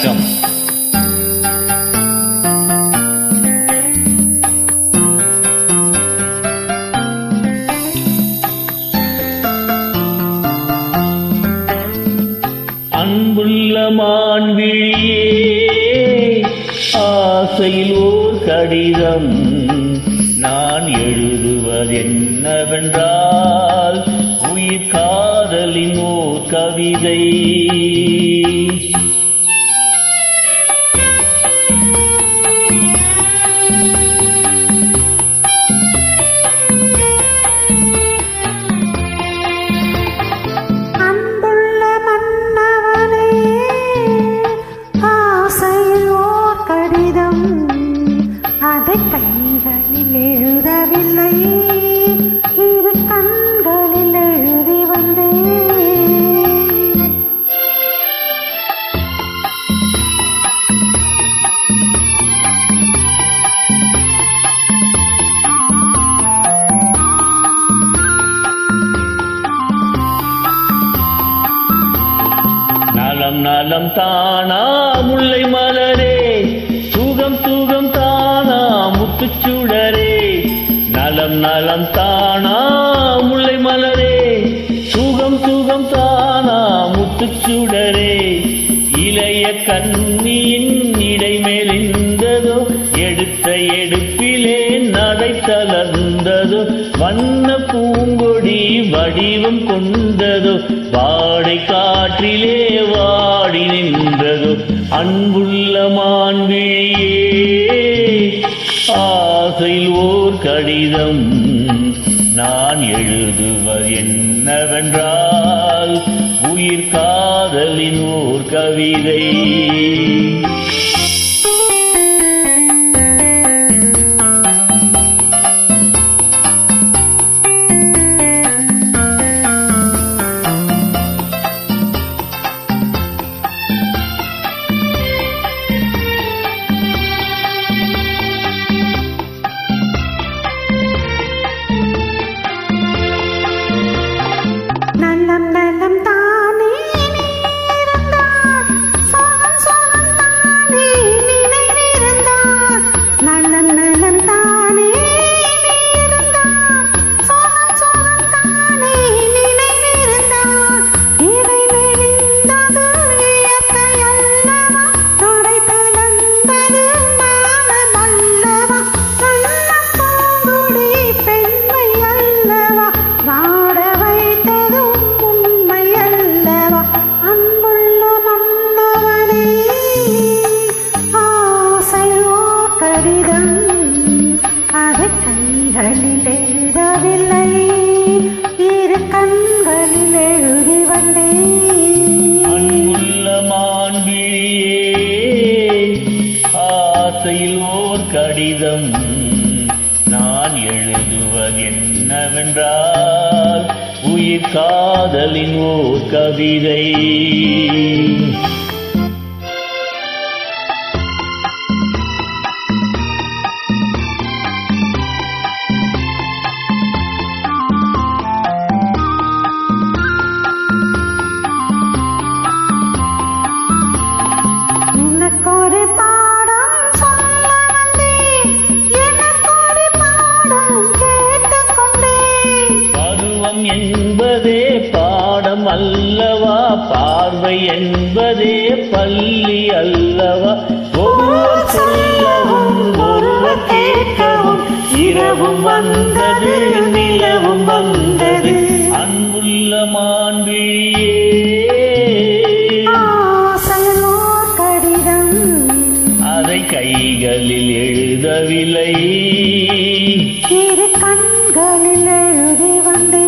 வணக்கம். அன்புள்ள மான்விழியே, ஆசையில் ஓர் கடிதம் நான் எழுதுவதென்னவென்றால் உயிர் காதலின் ஓர் கவிதை. கைகளில் எழுதவில்லை, இரு கண்களில் எழுதி வந்தேன். நலம் நலம் தானா முல்லை மலரே, சுகம் சுகம் தானா முத்துச்சுடரே. நலம் நலம் தானா முல்லை மலரே, சுகம் சுகம் தானா முத்துச்சுடரே. இளைய கண்ணியின் இடைமேலிந்ததோ, எடுத்த எடுப்பிலே நடை தளர்ந்ததோ. வண்ண பூங்கொடி வடிவம் கொண்டதோ, வாடை காற்றிலே வாடி நின்றதோ. அன்புள்ள மான்விழியே, ஆசையில் ஓர் கடிதம் நான் எழுதுவது என்னவென்றால் உயிர் காதலின் ஓர் கவிதை. கைகளில் எழுதவில்லை, இரு கண்களில் எழுதி வந்தேன். அன்புள்ள மான்விழியே, ஆசையில் ஓர் கடிதம் நான் எழுதுவது என்னவென்றால் உயிர் காதலின் ஓர் கவிதை. என்பதே பாடம் அல்லவா, பார்வை என்பதே பள்ளி அல்லவா. ஒருவர் சொல்லவும் ஒருவர் கேட்கவும், இரவும் வந்தது நிலவும் வந்தது. அன்புள்ள மான்விழியே, கடிதம் அதை கைகளில் எழுதவில்லை, இரு கண்களில் எழுதி வந்தேன்.